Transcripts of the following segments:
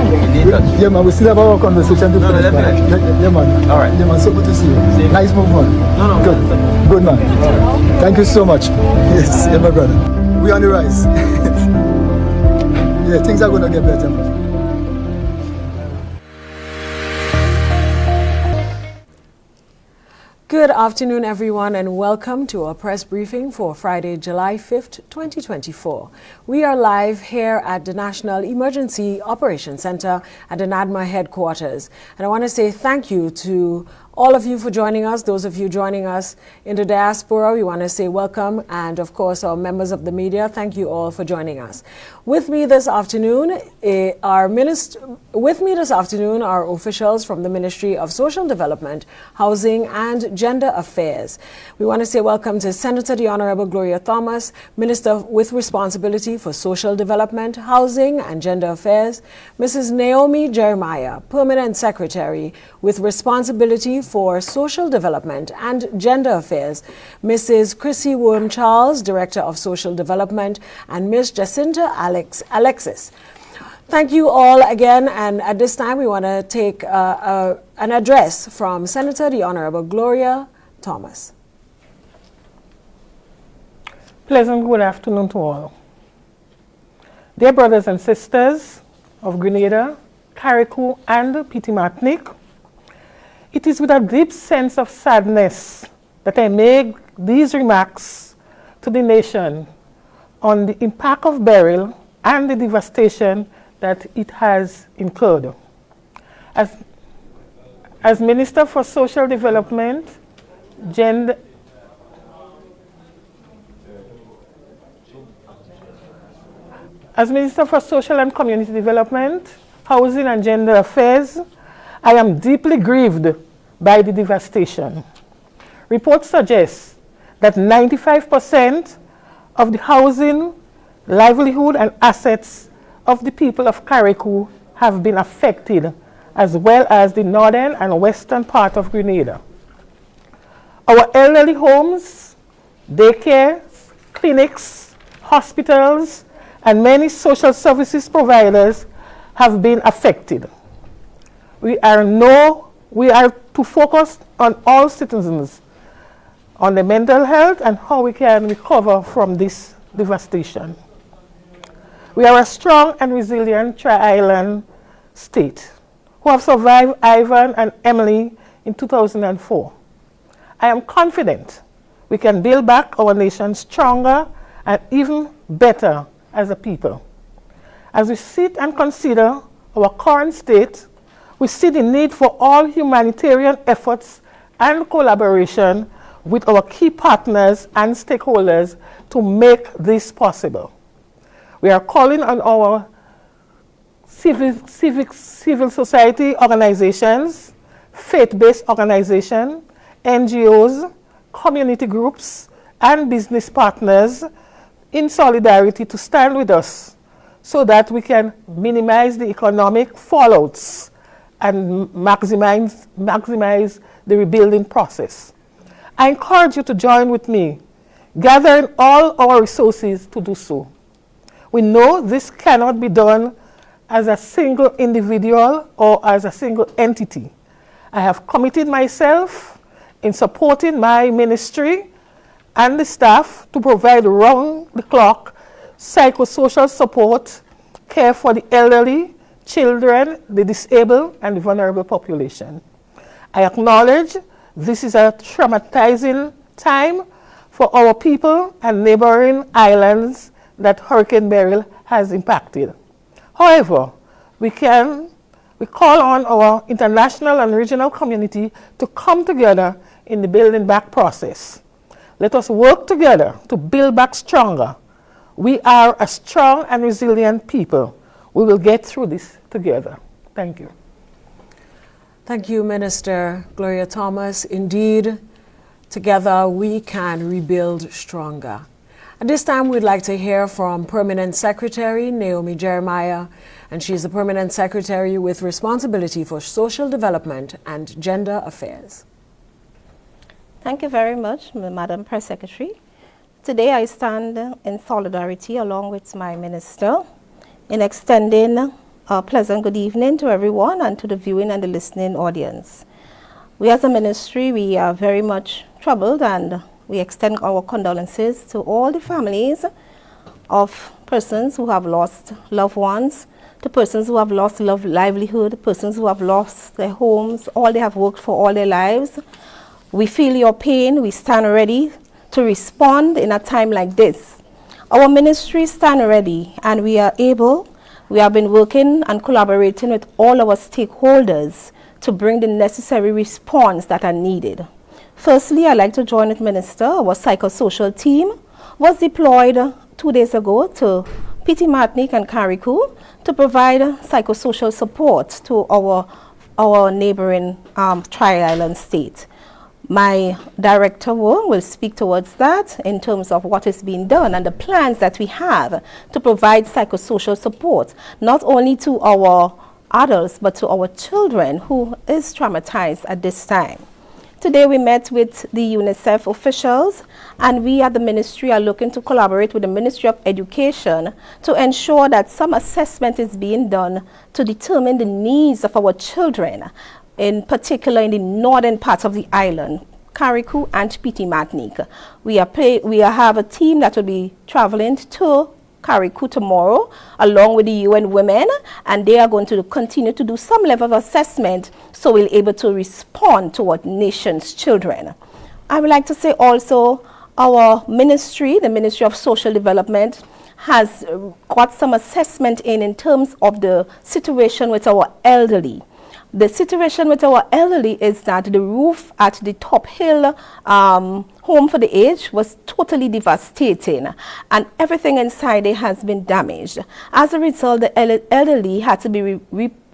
Yeah, man, we still have our conversation to finish. Yeah, man. All right. Yeah, man, so good to see you. Nice move on. No. Good. Good, man. Thank you so much. Yes, yeah, my brother. We're on the rise. Yeah, things are going to get better. Good afternoon, everyone, and welcome to our press briefing for Friday, July 5th, 2024. We are live here at the National Emergency Operations Center at the NADMA headquarters. And I want to say thank you to all of you for joining us. Those of you joining us in the diaspora, we want to say welcome. And of course, our members of the media, thank you all for joining us. With me this afternoon are officials from the Ministry of Social Development, Housing and Gender Affairs. We want to say welcome to Senator the Honorable Gloria Thomas, Minister with responsibility for Social Development, Housing and Gender Affairs, Mrs. Naomi Jeremiah, Permanent Secretary with responsibility for Social Development and Gender Affairs, Mrs. Chrissy Worm-Charles, Director of Social Development, and Ms. Jacinta Alexis. Thank you all again, and at this time we want to take an address from Senator the Honorable Gloria Thomas. Pleasant good afternoon to all. Dear brothers and sisters of Grenada, Carriacou and Petit Martinique, it is with a deep sense of sadness that I make these remarks to the nation on the impact of Beryl and the devastation that it has incurred. As Minister for Social Development, As Minister for Social and Community Development, Housing and Gender Affairs, I am deeply grieved by the devastation. Reports suggest that 95% of the housing, livelihood, and assets of the people of Carriacou have been affected, as well as the northern and western part of Grenada. Our elderly homes, daycares, clinics, hospitals, and many social services providers have been affected. We are to focus on all citizens, on their mental health and how we can recover from this devastation. We are a strong and resilient tri-island state who have survived Ivan and Emily in 2004. I am confident we can build back our nation stronger and even better as a people. As we sit and consider our current state, we see the need for all humanitarian efforts and collaboration with our key partners and stakeholders to make this possible. We are calling on our civil society organizations, faith-based organizations, NGOs, community groups, and business partners in solidarity to stand with us so that we can minimize the economic fallouts and maximize the rebuilding process. I encourage you to join with me, gathering all our resources to do so. We know this cannot be done as a single individual or as a single entity. I have committed myself in supporting my ministry and the staff to provide round-the-clock psychosocial support, care for the elderly, children, the disabled, and the vulnerable population. I acknowledge this is a traumatizing time for our people and neighboring islands that Hurricane Beryl has impacted. However, we call on our international and regional community to come together in the building back process. Let us work together to build back stronger. We are a strong and resilient people. We will get through this together. Thank you. Thank you, Minister Gloria Thomas. Indeed, together we can rebuild stronger. At this time, we'd like to hear from Permanent Secretary Naomi Jeremiah, and she's the Permanent Secretary with responsibility for Social Development and Gender Affairs. Thank you very much, Madam Press Secretary. Today I stand in solidarity along with my minister in extending A pleasant good evening to everyone and to the viewing and the listening audience. We as a ministry, we are very much troubled, and we extend our condolences to all the families of persons who have lost loved ones, to persons who have lost livelihood, persons who have lost their homes, all they have worked for all their lives. We feel your pain. We stand ready to respond in a time like this. Our ministry stand ready, and we have been working and collaborating with all our stakeholders to bring the necessary response that are needed. Firstly, I'd like to join with Minister. Our psychosocial team was deployed 2 days ago to PT Martinique and Carriacou to provide psychosocial support to our neighboring Tri-Island state. My director will speak towards that in terms of what is being done and the plans that we have to provide psychosocial support, not only to our adults, but to our children who is traumatized at this time. Today we met with the UNICEF officials, and we at the ministry are looking to collaborate with the Ministry of Education to ensure that some assessment is being done to determine the needs of our children, in particular in the northern part of the island, Carriacou and PT Martinique. We have a team that will be traveling to Carriacou tomorrow along with the UN Women, and they are going to continue to do some level of assessment so we'll be able to respond to our nation's children. I would like to say also our ministry, the Ministry of Social Development, has got some assessment in terms of the situation with our elderly. The situation with our elderly is that the roof at the Top Hill home for the aged was totally devastating, and everything inside it has been damaged. As a result, the elderly had to be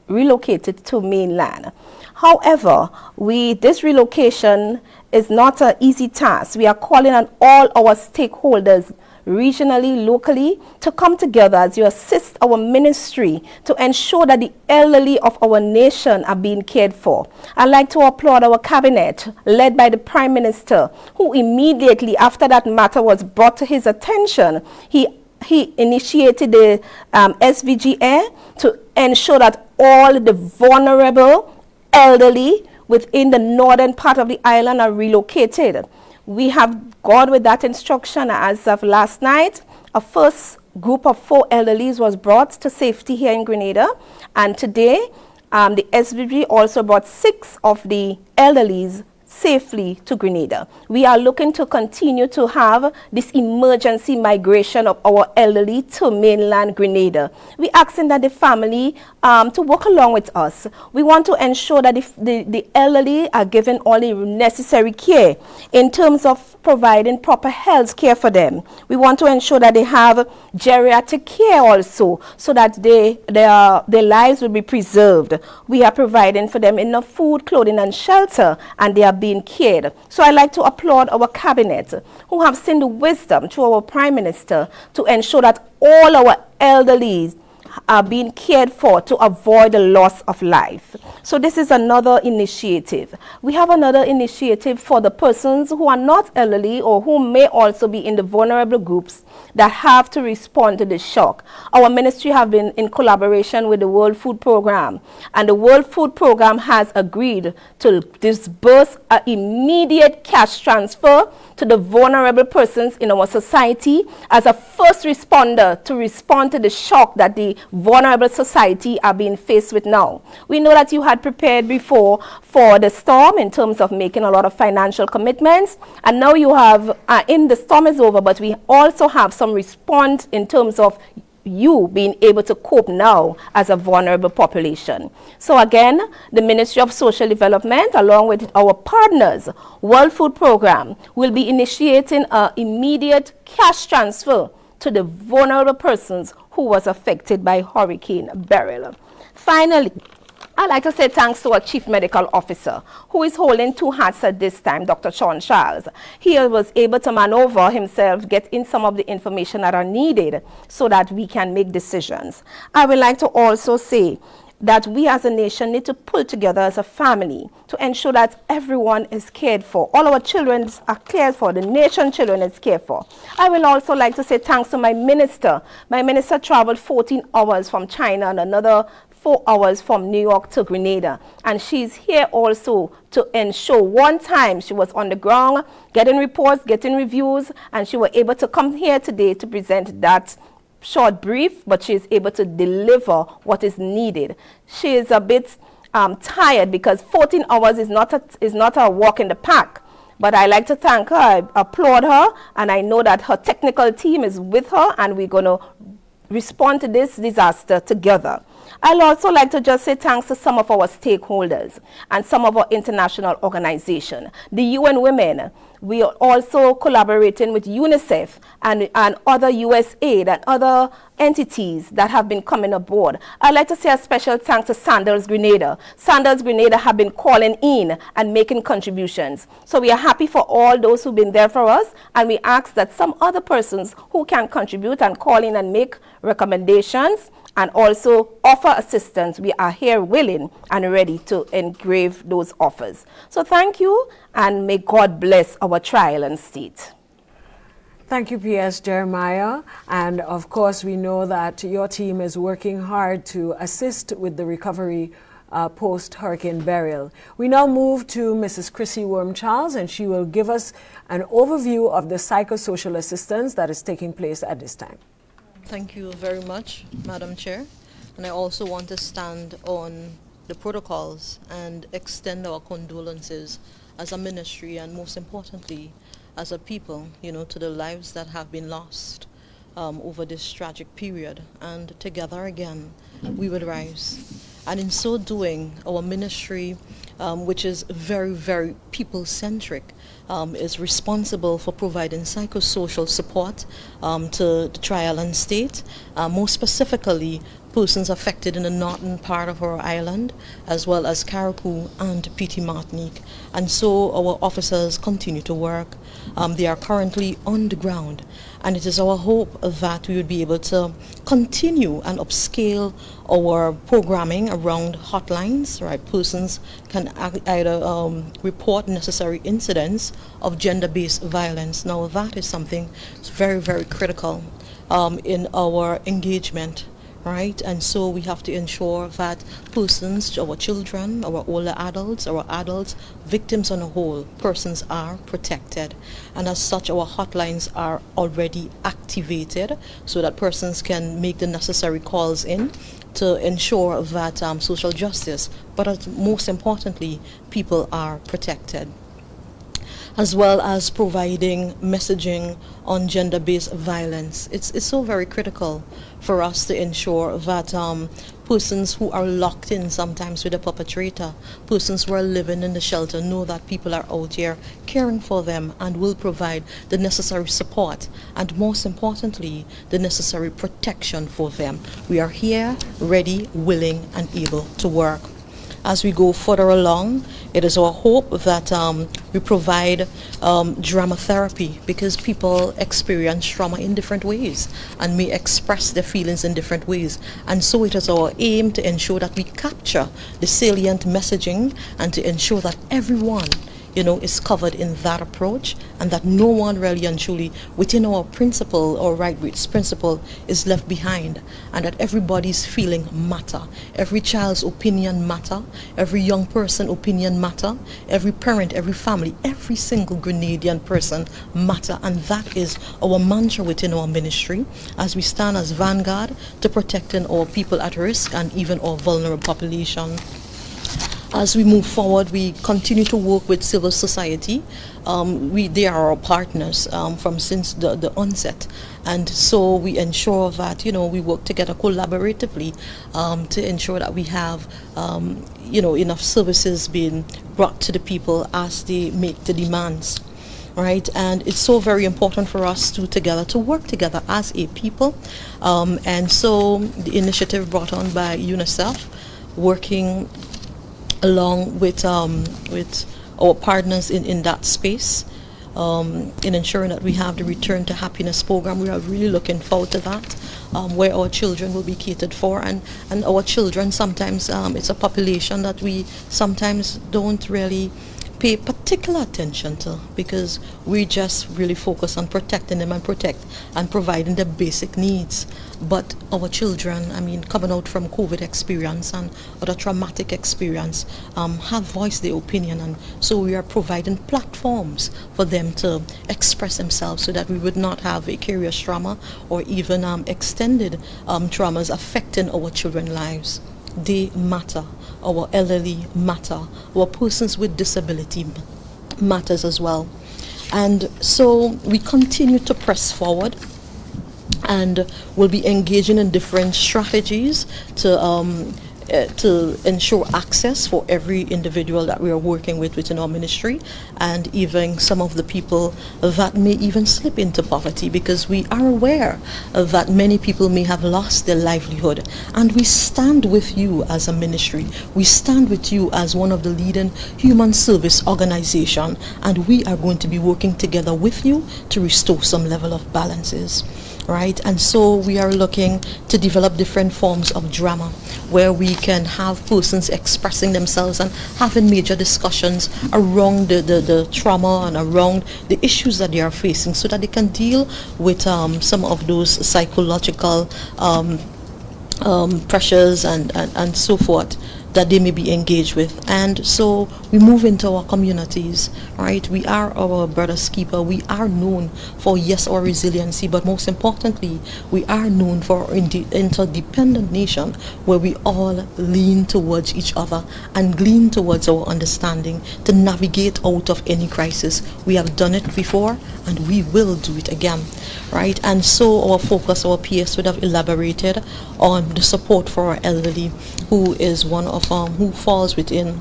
relocated to mainland. However, this relocation is not an easy task. We are calling on all our stakeholders, regionally, locally, to come together as you assist our ministry to ensure that the elderly of our nation are being cared for. I'd like to applaud our cabinet, led by the Prime Minister, who immediately after that matter was brought to his attention, he initiated the vgh'n to ensure that all the vulnerable elderly within the northern part of the island are relocated. We have gone with that instruction as of last night. A first group of 4 elderlies was brought to safety here in Grenada, and today the SVG also brought 6 of the elderlies safely to Grenada. We are looking to continue to have this emergency migration of our elderly to mainland Grenada. We asking that the family to work along with us. We want to ensure that the elderly are given all the necessary care in terms of providing proper health care for them. We want to ensure that they have geriatric care also, so that their lives will be preserved. We are providing for them enough food, clothing, and shelter, and they are being cared. So I like to applaud our cabinet, who have seen the wisdom through our Prime Minister to ensure that all our elderly are being cared for to avoid the loss of life. So this is another initiative. We have another initiative for the persons who are not elderly or who may also be in the vulnerable groups that have to respond to the shock. Our ministry have been in collaboration with the World Food Program, and the World Food Program has agreed to disburse an immediate cash transfer to the vulnerable persons in our society as a first responder to respond to the shock that the vulnerable society are being faced with now. We know that you had prepared before for the storm in terms of making a lot of financial commitments, and now you have, the storm is over, but we also have some response in terms of you being able to cope now as a vulnerable population. So again, the Ministry of Social Development, along with our partners, World Food Program, will be initiating an immediate cash transfer to the vulnerable persons who was affected by Hurricane Beryl. Finally, I'd like to say thanks to our Chief Medical Officer, who is holding 2 hats at this time, Dr. Sean Charles. He was able to maneuver himself, get in some of the information that are needed so that we can make decisions. I would like to also say that we as a nation need to pull together as a family to ensure that everyone is cared for. All our children are cared for. The nation's children is cared for. I will also like to say thanks to my minister. My minister traveled 14 hours from China and another 4 hours from New York to Grenada. And she's here also to ensure. One time she was on the ground getting reports, getting reviews, and she was able to come here today to present that short brief, but she is able to deliver what is needed. She is a bit tired because 14 hours is not a walk in the park. But I like to thank her, I applaud her, and I know that her technical team is with her, and we're going to respond to this disaster together. I'd also like to just say thanks to some of our stakeholders and some of our international organizations. The UN Women, we are also collaborating with UNICEF and other USAID and other entities that have been coming aboard. I'd like to say a special thanks to Sandals Grenada. Sandals Grenada have been calling in and making contributions. So we are happy for all those who've been there for us, and we ask that some other persons who can contribute and call in and make recommendations and also offer assistance. We are here willing and ready to engrave those offers. So thank you, and may God bless our trial and state. Thank you, P.S. Jeremiah. And of course, we know that your team is working hard to assist with the recovery post-Hurricane Beryl. We now move to Mrs. Chrissy Worm-Charles, and she will give us an overview of the psychosocial assistance that is taking place at this time. Thank you very much, Madam Chair. And I also want to stand on the protocols and extend our condolences as a ministry and most importantly as a people, to the lives that have been lost over this tragic period. And together again, we will rise. And in so doing, our ministry, which is very, very people-centric, is responsible for providing psychosocial support to the trial and state, more specifically persons affected in the northern part of our island, as well as Carriacou and Petit Martinique. And so our officers continue to work. They are currently on the ground, and it is our hope that we would be able to continue and upscale our programming around hotlines, right? Persons can either report necessary incidents of gender-based violence. Now that is something that's very, very critical in our engagement, right? And so we have to ensure that persons, our children, our older adults, our adults, victims on a whole, persons are protected. And as such, our hotlines are already activated so that persons can make the necessary calls in to ensure that social justice, but most importantly, people are protected, as well as providing messaging on gender-based violence. It's so very critical for us to ensure that persons who are locked in sometimes with a perpetrator, persons who are living in the shelter, know that people are out here caring for them and will provide the necessary support and most importantly, the necessary protection for them. We are here, ready, willing and able to work. As we go further along, it is our hope that we provide drama therapy, because people experience trauma in different ways and may express their feelings in different ways. And so it is our aim to ensure that we capture the salient messaging and to ensure that everyone is covered in that approach, and that no one really and truly within our principle or right-based principle is left behind, and that everybody's feeling matter, every child's opinion matter, every young person opinion matter, every parent, every family, every single Grenadian person matter. And that is our mantra within our ministry as we stand as vanguard to protecting our people at risk and even our vulnerable population. As we move forward, we continue to work with civil society. They are our partners from since the onset. And so we ensure that, we work together collaboratively to ensure that we have, enough services being brought to the people as they make the demands. Right, and it's so very important for us to work together as a people. And so the initiative brought on by UNICEF, working along with our partners in that space, in ensuring that we have the Return to Happiness program. We are really looking forward to that, where our children will be catered for. And our children, sometimes it's a population that we sometimes don't really pay particular attention to, because we just really focus on protecting them and providing the basic needs. But our children, I mean, coming out from COVID experience and other traumatic experience, have voiced their opinion, and so we are providing platforms for them to express themselves, so that we would not have vicarious trauma or even extended traumas affecting our children's lives. They matter. Our elderly matter. Our persons with disability matters as well. And so we continue to press forward, and will be engaging in different strategies to ensure access for every individual that we are working with within our ministry, and even some of the people that may even slip into poverty, because we are aware that many people may have lost their livelihood. And we stand with you as a ministry. We stand with you as one of the leading human service organization, and we are going to be working together with you to restore some level of balances. Right? And so we are looking to develop different forms of drama, where we can have persons expressing themselves and having major discussions around the trauma and around the issues that they are facing, so that they can deal with some of those psychological pressures and so forth that they may be engaged with. And so we move into our communities, right? We are our brother's keeper. We are known for, yes, our resiliency, but most importantly, we are known for our interdependent nation, where we all lean towards each other and glean towards our understanding to navigate out of any crisis. We have done it before, and we will do it again, right? And so our focus, our PS would have elaborated on the support for our elderly, who is one of who falls within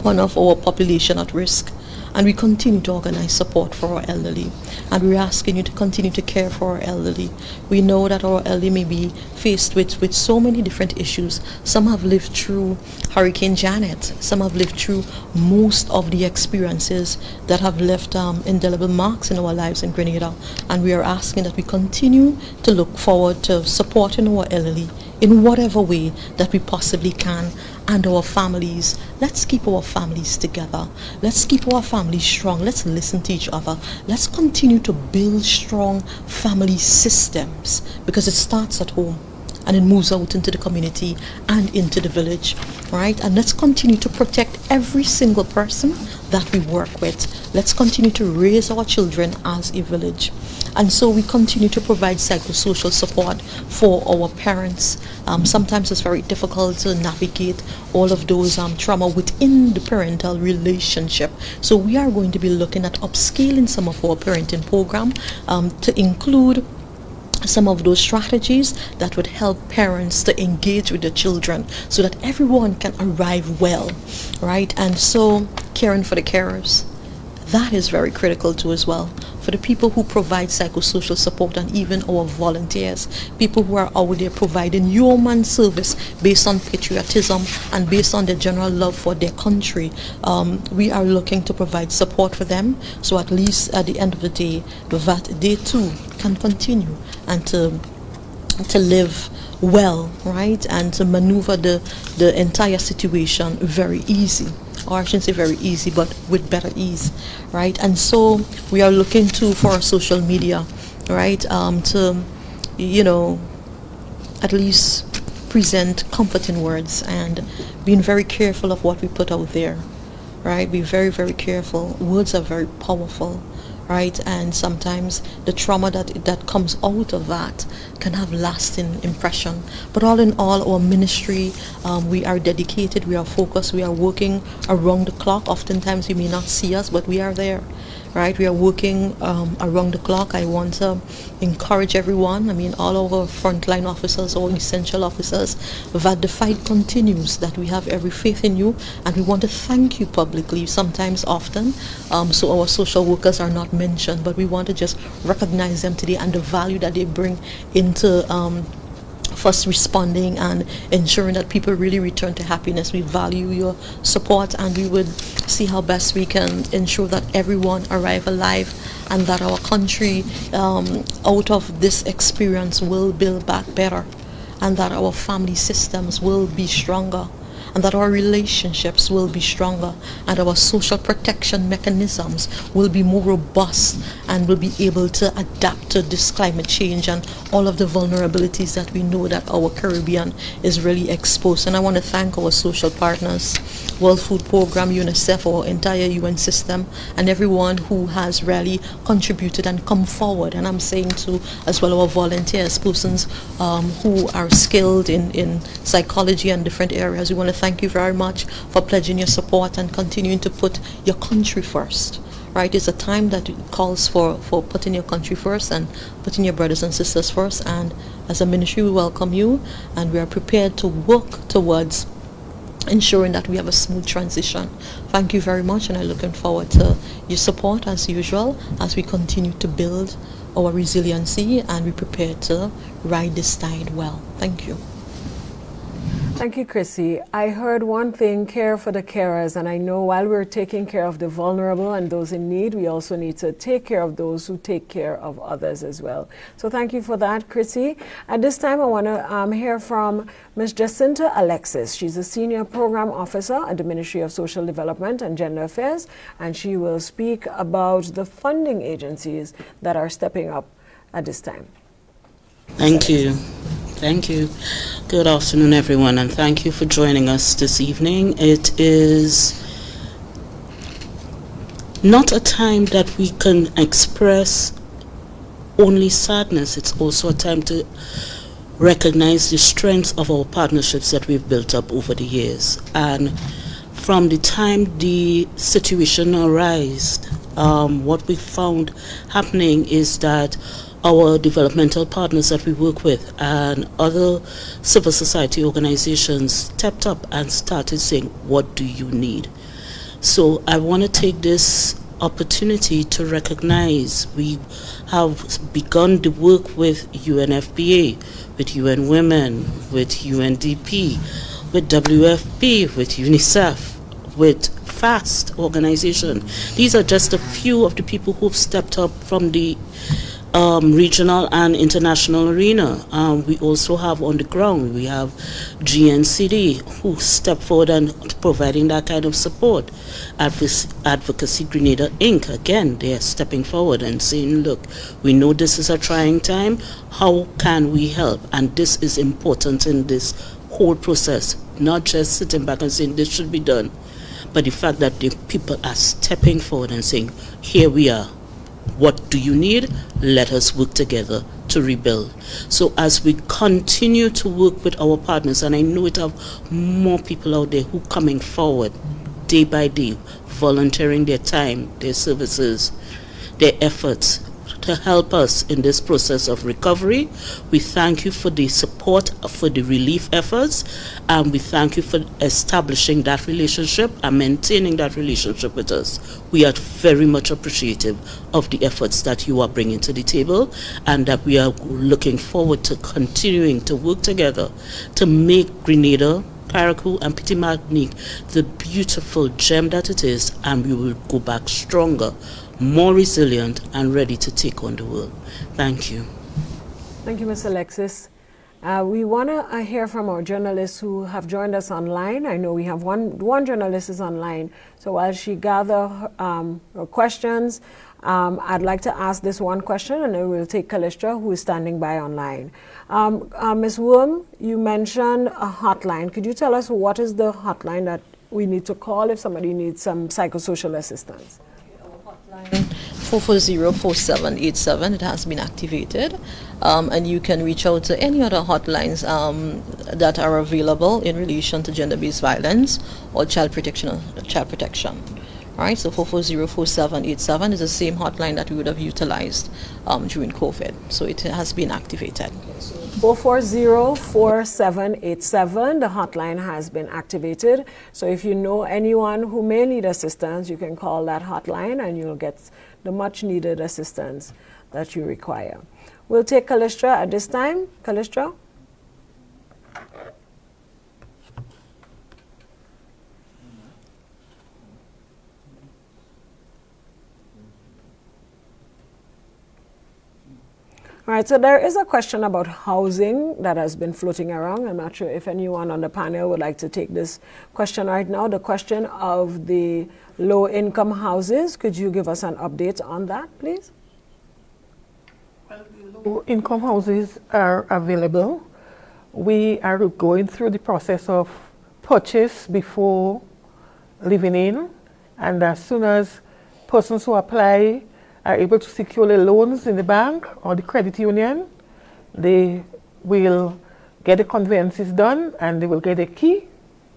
one of our population at risk. And we continue to organize support for our elderly, and we're asking you to continue to care for our elderly. We know that our elderly may be faced with so many different issues. Some have lived through Hurricane Janet. Some have lived through most of the experiences that have left indelible marks in our lives in Grenada. And we are asking that we continue to look forward to supporting our elderly in whatever way that we possibly can, and our families. Let's keep our families together. Let's keep our families strong. Let's listen to each other. Let's continue to build strong family systems, because it starts at home and it moves out into the community and into the village, right? And let's continue to protect every single person that we work with. Let's continue to raise our children as a village. And so we continue to provide psychosocial support for our parents. Sometimes it's very difficult to navigate all of those trauma within the parental relationship. So we are going to be looking at upscaling some of our parenting program to include some of those strategies that would help parents to engage with the children, so that everyone can arrive well, right? And so caring for the carers, that is very critical too as well. For the people who provide psychosocial support, and even our volunteers, people who are out there providing human service based on patriotism and based on their general love for their country, we are looking to provide support for them, so at least at the end of the day, that they too can continue and to live well, right, and to maneuver the entire situation very easy. Or I shouldn't say very easy, but with better ease, right? And so we are looking to for our social media, right, to, you know, at least present comforting words, and being very careful of what we put out there, right? Be very, very careful. Words are very powerful, right? And sometimes the trauma that comes out of that can have lasting impression. But all in all, our ministry, we are dedicated, we are focused, we are working around the clock. Oftentimes you may not see us, but we are there, right? We are working around the clock. I want to encourage everyone, I mean all our frontline officers, all essential officers, that the fight continues, that we have every faith in you, and we want to thank you publicly, sometimes often, so our social workers are not mentioned, but we want to just recognize them today and the value that they bring into first responding and ensuring that people really return to happiness. We value your support, and we would see how best we can ensure that everyone arrive alive, and that our country out of this experience will build back better, and that our family systems will be stronger, and that our relationships will be stronger, and our social protection mechanisms will be more robust, and will be able to adapt to this climate change and all of the vulnerabilities that we know that our Caribbean is really exposed. And I want to thank our social partners, World Food Programme, UNICEF, our entire UN system, and everyone who has really contributed and come forward. And I'm saying to as well our volunteers, persons who are skilled in psychology and different areas. We want to thank you very much for pledging your support and continuing to put your country first. Right, it's a time that calls for putting your country first and putting your brothers and sisters first. And as a ministry, we welcome you, and we are prepared to work towards ensuring that we have a smooth transition. Thank you very much, and I'm looking forward to your support as usual as we continue to build our resiliency and we prepare to ride this tide well. Thank you. Thank you, Chrissy. I heard one thing, care for the carers, and I know while we're taking care of the vulnerable and those in need, we also need to take care of those who take care of others as well. So thank you for that, Chrissy. At this time, I want to hear from Ms. Jacinta Alexis. She's a Senior Program Officer at the Ministry of Social Development and Gender Affairs, and she will speak about the funding agencies that are stepping up at this time. Thank you. Thank you. Good afternoon, everyone, and thank you for joining us this evening. It is not a time that we can express only sadness. It's also a time to recognize the strength of our partnerships that we've built up over the years. And from the time the situation arose, what we found happening is that our developmental partners that we work with and other civil society organizations stepped up and started saying, what do you need? So I want to take this opportunity to recognize we have begun the work with UNFPA, with UN Women, with UNDP, with WFP, with UNICEF, with FAST organization. These are just a few of the people who've stepped up from the regional and international arena. We also have on the ground, we have GNCD who step forward and providing that kind of support. Advocacy Grenada Inc., again, they are stepping forward and saying, look, we know this is a trying time, how can we help? And this is important in this whole process, not just sitting back and saying this should be done, but the fact that the people are stepping forward and saying, here we are. What do you need? Let us work together to rebuild. So as we continue to work with our partners, and I know it have more people out there who coming forward day by day, volunteering their time, their services, their efforts to help us in this process of recovery. We thank you for the support for the relief efforts, and we thank you for establishing that relationship and maintaining that relationship with us. We are very much appreciative of the efforts that you are bringing to the table, and that we are looking forward to continuing to work together to make Grenada, Carriacou and Petit Martinique the beautiful gem that it is, and we will go back stronger, more resilient, and ready to take on the world. Thank you. Thank you, Ms. Alexis. We want to hear from our journalists who have joined us online. I know we have one journalist is online. So while she gathers her questions, I'd like to ask this one question, and then we'll take Kalistra, who is standing by online. Ms. Worm, you mentioned a hotline. Could you tell us what is the hotline that we need to call if somebody needs some psychosocial assistance? 440-4787. It has been activated, and you can reach out to any other hotlines that are available in relation to gender-based violence or child protection. Right, so 440-4787 is the same hotline that we would have utilized during COVID. So it has been activated. 440-4787, the hotline has been activated. So if you know anyone who may need assistance, you can call that hotline and you'll get the much needed assistance that you require. We'll take Kalistra at this time. Kalistra? All right, so there is a question about housing that has been floating around. I'm not sure if anyone on the panel would like to take this question right now. The question of the low-income houses, could you give us an update on that, please? Low-income houses are available. We are going through the process of purchase before living in, and as soon as persons who apply are able to secure the loans in the bank or the credit union, they will get the conveyances done and they will get a key,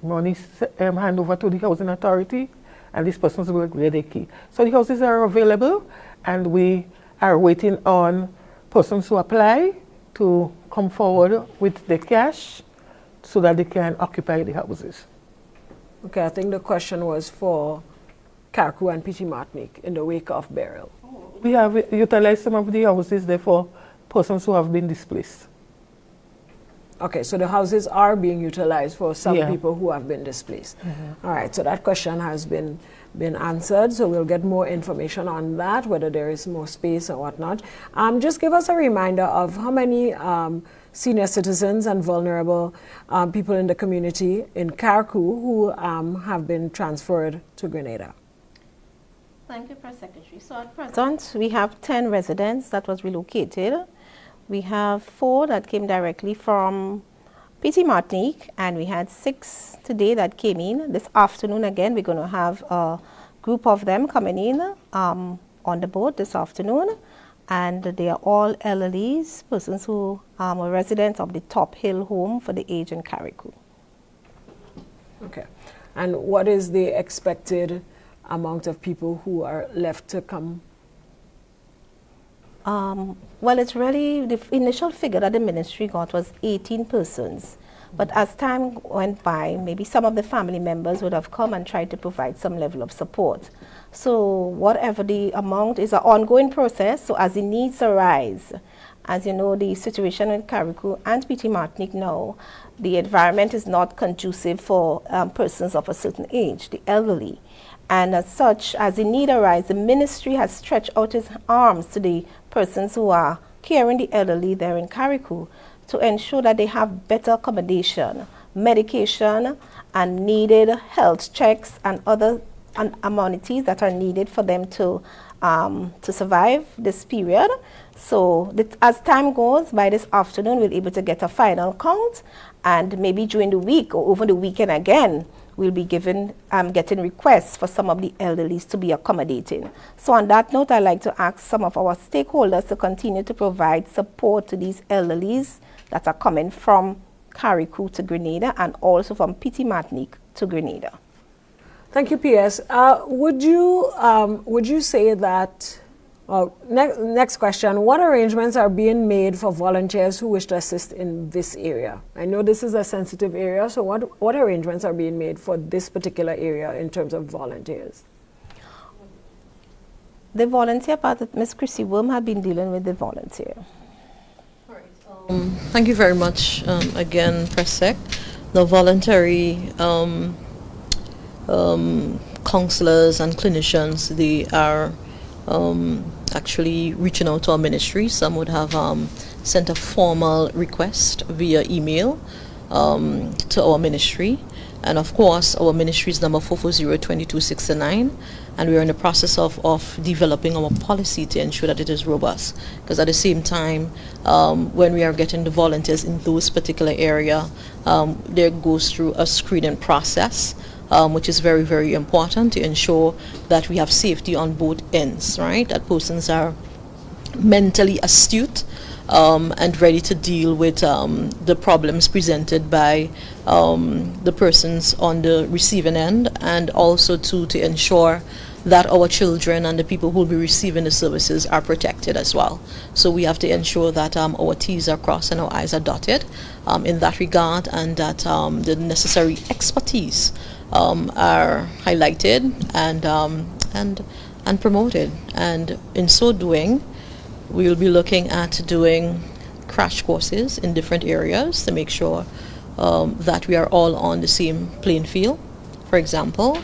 money hand over to the housing authority, and these persons will get a key. So the houses are available, and we are waiting on persons who apply to come forward with the cash so that they can occupy the houses. Okay, I think the question was for Carriacou and Petit Martinique in the wake of burial. We have utilized some of the houses there for persons who have been displaced. Okay, so the houses are being utilized for some Yeah. people who have been displaced. All right, so that question has been answered, so we'll get more information on that, whether there is more space or whatnot. Just give us a reminder of how many senior citizens and vulnerable people in the community in Carriacou who have been transferred to Grenada. Thank you, Press Secretary. So at present, we have 10 residents that was relocated. We have 4 that came directly from Petit Martinique, and we had 6 today that came in. This afternoon, again, we're going to have a group of them coming in on the boat this afternoon. And they are all elderlies, persons who are residents of the Top Hill Home for the Aged in Carriacou. Okay. And what is the expected amount of people who are left to come? Well, it's really, the initial figure that the ministry got was 18 persons. But as time went by, maybe some of the family members would have come and tried to provide some level of support. So whatever the amount is an ongoing process, so as the needs arise, as you know, the situation in Carriacou and Petit Martinique now, the environment is not conducive for persons of a certain age, the elderly. And as such, as the need arises, the ministry has stretched out its arms to the persons who are caring the elderly there in Carriacou to ensure that they have better accommodation, medication, and needed health checks and other amenities that are needed for them to survive this period. So as time goes, by this afternoon, we'll be able to get a final count, and maybe during the week or over the weekend again, we'll be getting requests for some of the elderly to be accommodating. So on that note, I'd like to ask some of our stakeholders to continue to provide support to these elderlies that are coming from Carriacou to Grenada and also from Petit Martinique to Grenada. Thank you, PS. Would you say that, well, next question, what arrangements are being made for volunteers who wish to assist in this area? I know this is a sensitive area, so what arrangements are being made for this particular area in terms of volunteers? The volunteer part of Ms. Chrissy Worm had been dealing with the volunteer. Thank you very much again, Press Sec. The voluntary counselors and clinicians, they are actually reaching out to our ministry. Some would have sent a formal request via email to our ministry. And of course, our ministry is number 440-2269, and we are in the process of developing our policy to ensure that it is robust. Because at the same time, when we are getting the volunteers in those particular area, there goes through a screening process, which is very, very important to ensure that we have safety on both ends, right? That persons are mentally astute and ready to deal with the problems presented by the persons on the receiving end, and also to ensure that our children and the people who will be receiving the services are protected as well. So we have to ensure that our T's are crossed and our I's are dotted in that regard, and that the necessary expertise are highlighted and promoted. And in so doing, we will be looking at doing crash courses in different areas to make sure that we are all on the same playing field. For example,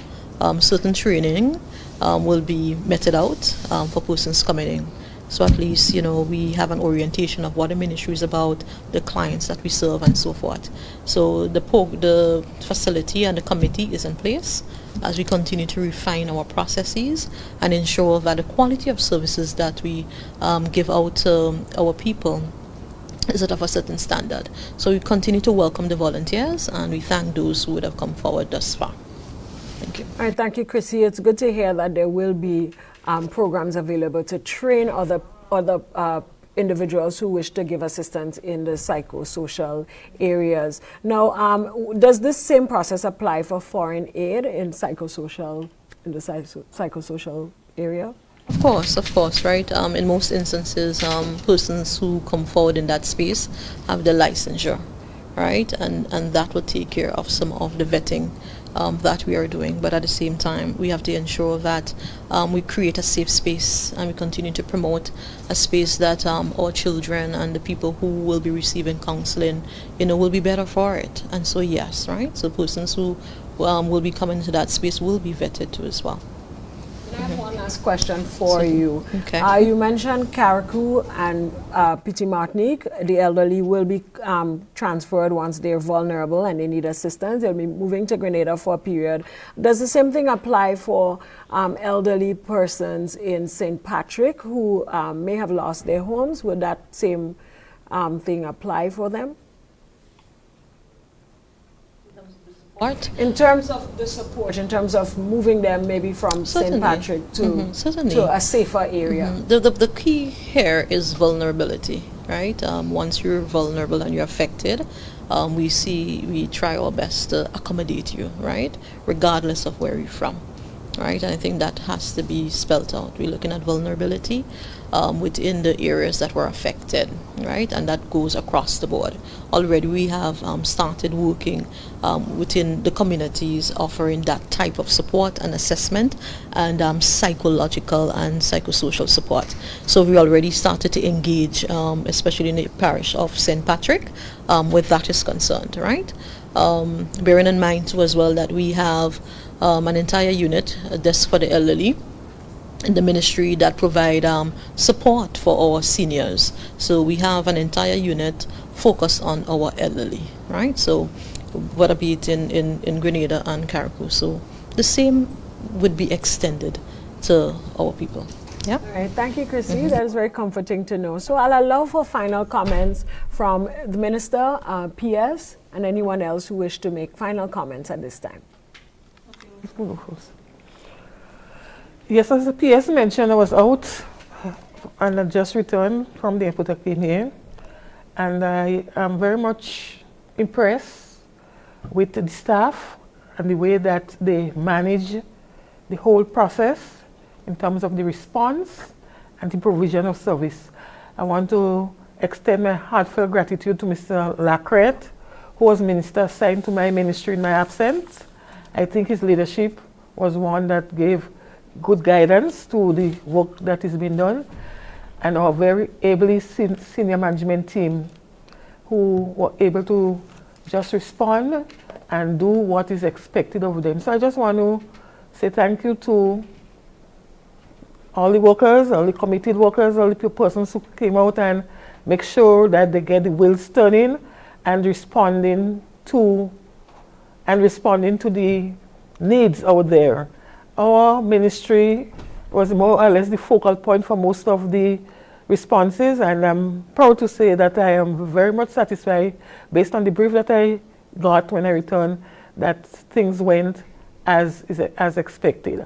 certain training will be meted out for persons coming in So at least, we have an orientation of what the ministry is about, the clients that we serve, and so forth. So the facility and the committee is in place as we continue to refine our processes and ensure that the quality of services that we give out to our people is of a certain standard. So we continue to welcome the volunteers, and we thank those who would have come forward thus far. Thank you. All right, thank you, Chrissy. It's good to hear that there will be programs available to train other individuals who wish to give assistance in the psychosocial areas. Now, does this same process apply for foreign aid in the psychosocial area? Of course, right? In most instances, persons who come forward in that space have the licensure, right? And that will take care of some of the vetting that we are doing. But at the same time, we have to ensure that we create a safe space, and we continue to promote a space that our children and the people who will be receiving counseling, will be better for it. And so, yes, right? So persons who will be coming into that space will be vetted too as well. I have one last question for you. Okay. You mentioned Carriacou and Petit Martinique. The elderly will be transferred once they're vulnerable and they need assistance. They'll be moving to Grenada for a period. Does the same thing apply for elderly persons in St. Patrick who may have lost their homes? Would that same thing apply for them? What? In terms of the support, in terms of moving them maybe from St. Patrick to a safer area. The key here is vulnerability, right? Once you're vulnerable and you're affected, we try our best to accommodate you, right? Regardless of where you're from, right? And I think that has to be spelt out. We're looking at vulnerability within the areas that were affected, right? And that goes across the board. Already we have started working within the communities, offering that type of support and assessment and psychological and psychosocial support. So we already started to engage, especially in the parish of St. Patrick, with that is concerned, right? Bearing in mind too as well that we have an entire unit, a desk for the elderly, in the ministry that provide support for our seniors. So we have an entire unit focused on our elderly, right? So whether be it in Grenada and Carriacou. So the same would be extended to our people. Yeah. All right. Thank you, Chrissy. That is very comforting to know. So I'll allow for final comments from the Minister, PS, and anyone else who wish to make final comments at this time. Yes, as the PS mentioned, I was out and I just returned from the airport. I came here, and I am very much impressed with the staff and the way that they manage the whole process in terms of the response and the provision of service. I want to extend my heartfelt gratitude to Mr. Lacret, who was minister assigned to my ministry in my absence. I think his leadership was one that gave good guidance to the work that is being done, and our very ably senior management team who were able to just respond and do what is expected of them. So I just want to say thank you to all the workers, all the committed workers, all the persons who came out and make sure that they get the wheels turning and responding to the needs out there. Our ministry was more or less the focal point for most of the responses, and I'm proud to say that I am very much satisfied, based on the brief that I got when I returned, that things went as expected.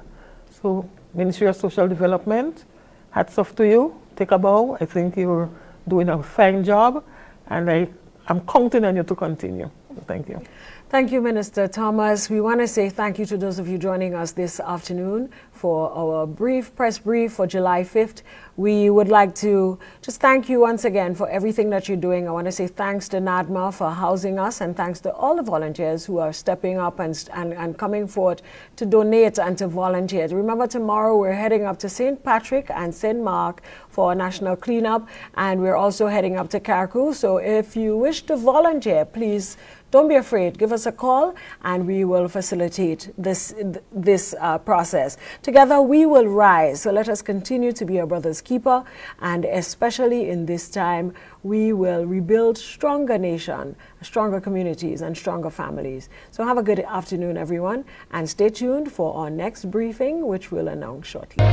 So, Ministry of Social Development, hats off to you. Take a bow. I think you're doing a fine job, and I'm counting on you to continue. Thank you. Thank you, Minister Thomas. We want to say thank you to those of you joining us this afternoon for our press brief for July 5th. We would like to just thank you once again for everything that you're doing. I want to say thanks to NADMA for housing us, and thanks to all the volunteers who are stepping up and coming forward to donate and to volunteer. Remember, tomorrow we're heading up to St. Patrick and St. Mark for a national cleanup, and we're also heading up to Carriacou. So if you wish to volunteer, please don't be afraid. Give us a call and we will facilitate this process. Together we will rise. So let us continue to be a brother's keeper, and especially in this time, we will rebuild stronger nation, stronger communities, and stronger families. So have a good afternoon, everyone, and stay tuned for our next briefing, which we'll announce shortly.